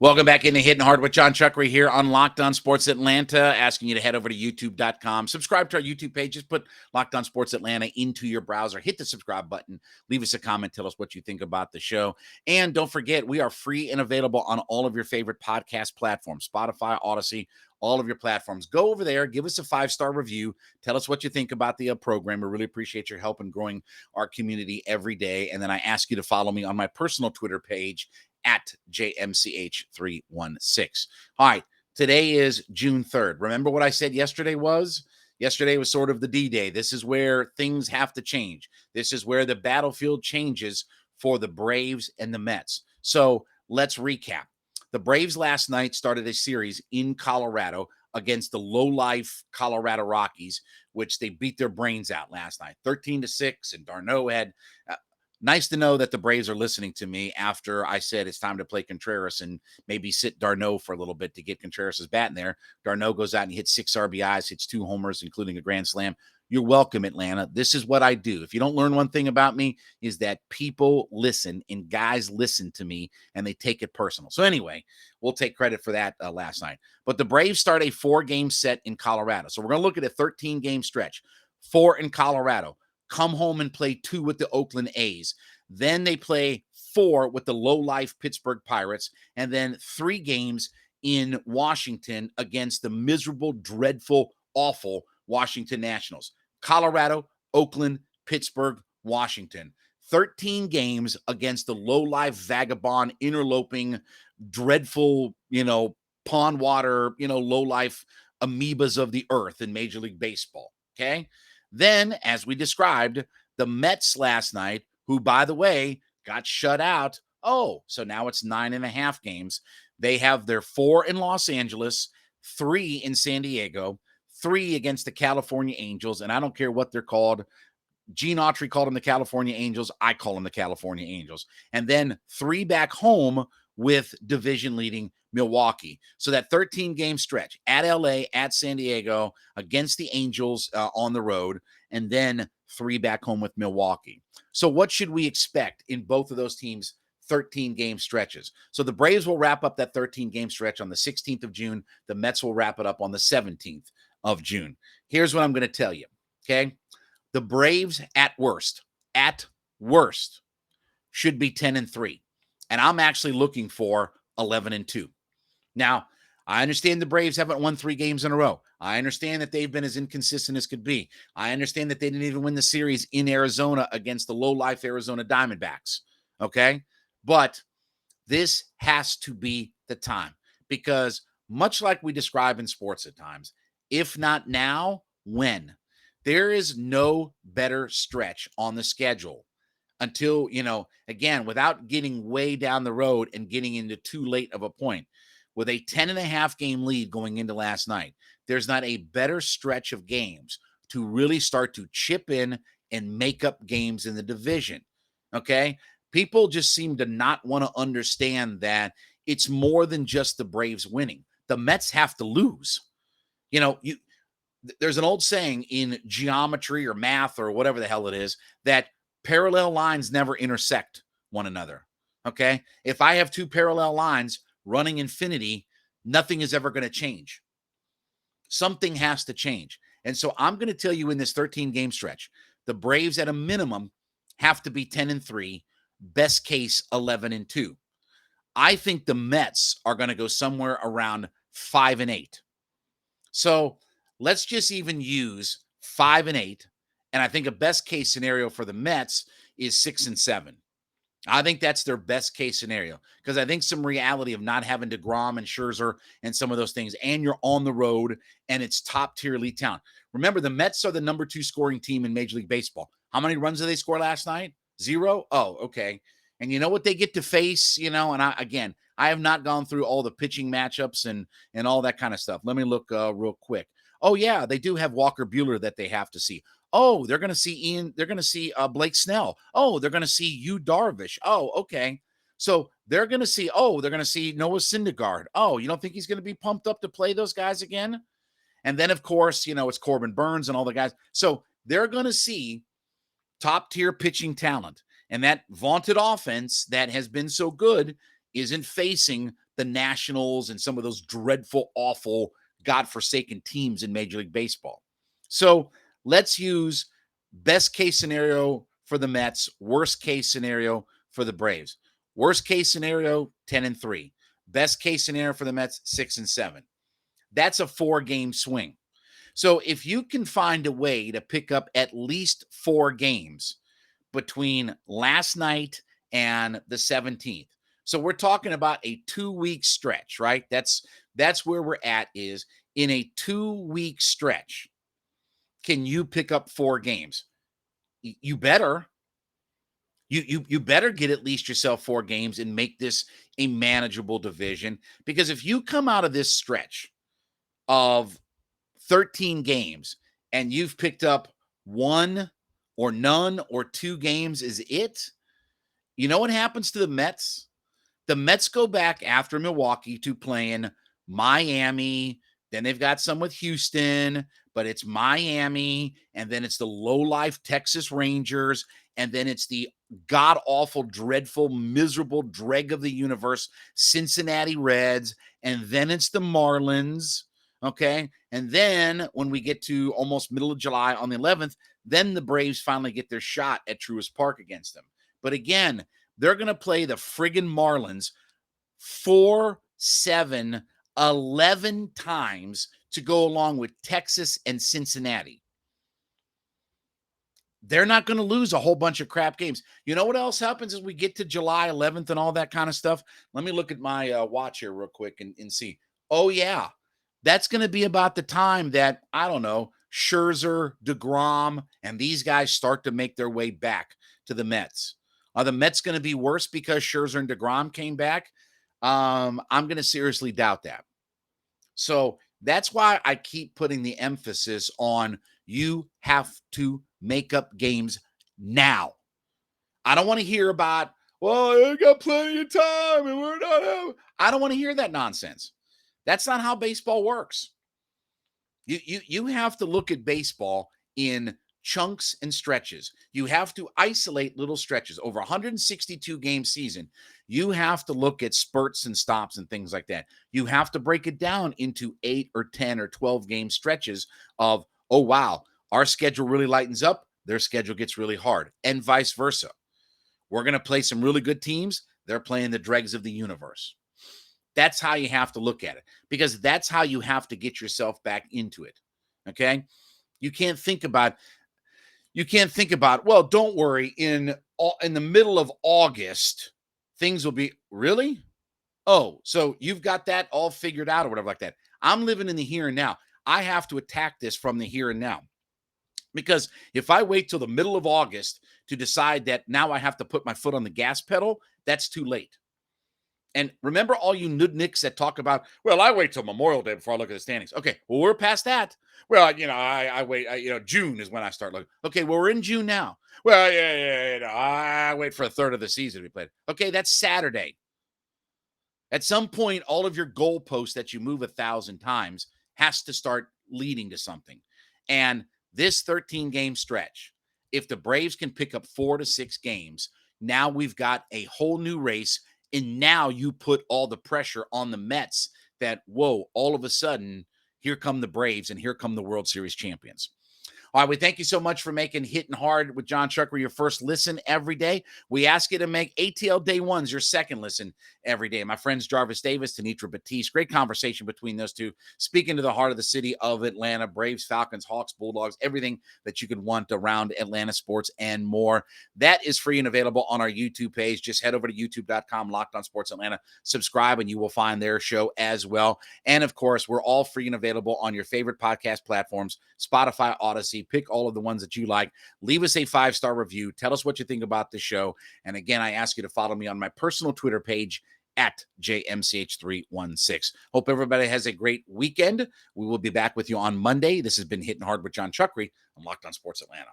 Welcome back into Hittin Hard with Jon Chuckery here on Locked On Sports Atlanta, asking you to head over to youtube.com. Subscribe to our YouTube page. Just put Locked On Sports Atlanta into your browser. Hit the subscribe button. Leave us a comment. Tell us what you think about the show. And don't forget, we are free and available on all of your favorite podcast platforms, Spotify, Odyssey, all of your platforms. Go over there. Give us a 5-star review. Tell us what you think about the program. We really appreciate your help in growing our community every day. And then I ask you to follow me on my personal Twitter page, at JMCH316. All right, today is June 3rd. Remember what I said yesterday was? Yesterday was sort of the D-Day. This is where things have to change. This is where the battlefield changes for the Braves and the Mets. So let's recap. The Braves last night started a series in Colorado against the low-life Colorado Rockies, which they beat their brains out last night, 13-6, and d'Arnaud had nice to know that the Braves are listening to me after I said it's time to play Contreras and maybe sit d'Arnaud for a little bit to get Contreras' bat in there. d'Arnaud goes out and hits 6 RBIs, hits 2 homers, including a grand slam. You're welcome, Atlanta. This is what I do. If you don't learn one thing about me, is that people listen and guys listen to me and they take it personal. So anyway, we'll take credit for that last night. But the Braves start a 4-game set in Colorado. So we're going to look at a 13-game stretch. 4 in Colorado. Come home and play 2 with the Oakland A's. Then they play 4 with the low-life Pittsburgh Pirates, and then 3 games in Washington against the miserable, dreadful, awful Washington Nationals. Colorado, Oakland, Pittsburgh, Washington. 13 games against the low-life, vagabond, interloping, dreadful, pond water, low-life amoebas of the earth in Major League Baseball, okay? Then, as we described, the Mets last night, who, by the way, got shut out. Oh, so now it's 9.5 games. They have their 4 in Los Angeles, 3 in San Diego, 3 against the California Angels, and I don't care what they're called. Gene Autry called them the California Angels. I call them the California Angels. And then 3 back home with division-leading Milwaukee. So that 13-game stretch at LA, at San Diego, against the Angels on the road, and then 3 back home with Milwaukee. So what should we expect in both of those teams' 13-game stretches? So the Braves will wrap up that 13-game stretch on the 16th of June. The Mets will wrap it up on the 17th of June. Here's what I'm going to tell you, okay? The Braves at worst, should be 10-3. And I'm actually looking for 11-2. Now, I understand the Braves haven't won 3 games in a row. I understand that they've been as inconsistent as could be. I understand that they didn't even win the series in Arizona against the low-life Arizona Diamondbacks, okay? But this has to be the time because much like we describe in sports at times, if not now, when? There is no better stretch on the schedule until, again, without getting way down the road and getting into too late of a point. With a 10.5 game lead going into last night, there's not a better stretch of games to really start to chip in and make up games in the division, okay? People just seem to not want to understand that it's more than just the Braves winning. The Mets have to lose. There's an old saying in geometry or math or whatever the hell it is that parallel lines never intersect one another, okay? If I have 2 parallel lines running infinity, nothing is ever going to change. Something has to change. And so I'm going to tell you in this 13-game stretch, the Braves at a minimum have to be 10-3, best case 11-2. I think the Mets are going to go somewhere around 5-8. So let's just even use 5-8. And I think a best case scenario for the Mets is 6-7. I think that's their best case scenario because I think some reality of not having DeGrom and Scherzer and some of those things, and you're on the road and it's top tier elite talent. Remember, the Mets are the number 2 scoring team in Major League Baseball. How many runs did they score last night? 0? Oh, okay. And you know what they get to face, and I have not gone through all the pitching matchups and all that kind of stuff. Let me look real quick. Oh, yeah, they do have Walker Buehler that they have to see. Oh, they're going to see Blake Snell. Oh, they're going to see Yu Darvish. Oh, okay. So they're going to see Noah Syndergaard. Oh, you don't think he's going to be pumped up to play those guys again? And then, of course, it's Corbin Burns and all the guys. So they're going to see top-tier pitching talent. And that vaunted offense that has been so good isn't facing the Nationals and some of those dreadful, awful, godforsaken teams in Major League Baseball. So let's use best case scenario for the Mets, worst case scenario for the Braves. Worst case scenario, 10-3. Best case scenario for the Mets, 6-7. That's a 4-game swing. So if you can find a way to pick up at least 4 games between last night and the 17th. So we're talking about a 2-week stretch, right? That's where we're at, is in a 2-week stretch. Can you pick up 4 games? You better. You better get at least yourself 4 games and make this a manageable division, because if you come out of this stretch of 13 games and you've picked up 1 or none or 2 games is it, you know what happens to the Mets? The Mets go back after Milwaukee to playing Miami. Then they've got some with Houston, but it's Miami. And then it's the low-life Texas Rangers. And then it's the god-awful, dreadful, miserable dreg of the universe, Cincinnati Reds. And then it's the Marlins. Okay. And then when we get to almost middle of July on the 11th, then the Braves finally get their shot at Truist Park against them. But again, they're going to play the friggin' Marlins 4, 7, 11 times to go along with Texas and Cincinnati. They're not going to lose a whole bunch of crap games. You know what else happens as we get to July 11th and all that kind of stuff? Let me look at my watch here real quick and see. Oh, yeah. That's going to be about the time that, I don't know, Scherzer, DeGrom, and these guys start to make their way back to the Mets. Are the Mets going to be worse because Scherzer and DeGrom came back? I'm going to seriously doubt that. So that's why I keep putting the emphasis on you have to make up games now. I don't want to hear about, well, I got plenty of time and we're not. I don't want to hear that nonsense. That's not how baseball works. You have to look at baseball in chunks and stretches. You have to isolate little stretches. Over 162 game season, you have to look at spurts and stops and things like that. You have to break it down into 8 or 10 or 12 game stretches of, oh, wow, our schedule really lightens up, their schedule gets really hard, and vice versa. We're going to play some really good teams. They're playing the dregs of the universe. That's how you have to look at it, because that's how you have to get yourself back into it. Okay. You can't think about, well, don't worry. In the middle of August, things will be really, oh, so you've got that all figured out or whatever like that. I'm living in the here and now. I have to attack this from the here and now, because if I wait till the middle of August to decide that now I have to put my foot on the gas pedal, that's too late. And remember all you nudniks that talk about, well, I wait till Memorial Day before I look at the standings. Okay, well, we're past that. Well, I wait, June is when I start looking. Okay, well, we're in June now. Well, yeah, I wait for a third of the season to be played. Okay, that's Saturday. At some point, all of your goalposts that you move 1,000 times has to start leading to something. And this 13-game stretch, if the Braves can pick up 4 to 6 games, now we've got a whole new race. And now you put all the pressure on the Mets that, whoa, all of a sudden, here come the Braves and here come the World Series champions. All right, we thank you so much for making Hittin' Hard with Jon Chuckery your first listen every day. We ask you to make ATL Day Ones your second listen every day. My friends Jarvis Davis, Tanitra Batiste, great conversation between those two, speaking to the heart of the city of Atlanta, Braves, Falcons, Hawks, Bulldogs, everything that you could want around Atlanta sports and more. That is free and available on our YouTube page. Just head over to youtube.com, Locked On Sports Atlanta, subscribe, and you will find their show as well. And of course, we're all free and available on your favorite podcast platforms, Spotify, Odyssey. Pick all of the ones that you like. Leave us a 5-star review. Tell us what you think about the show. And again, I ask you to follow me on my personal Twitter page at JMCH316. Hope everybody has a great weekend. We will be back with you on Monday. This has been Hittin' Hard with Jon Chuckery on Locked On Sports Atlanta.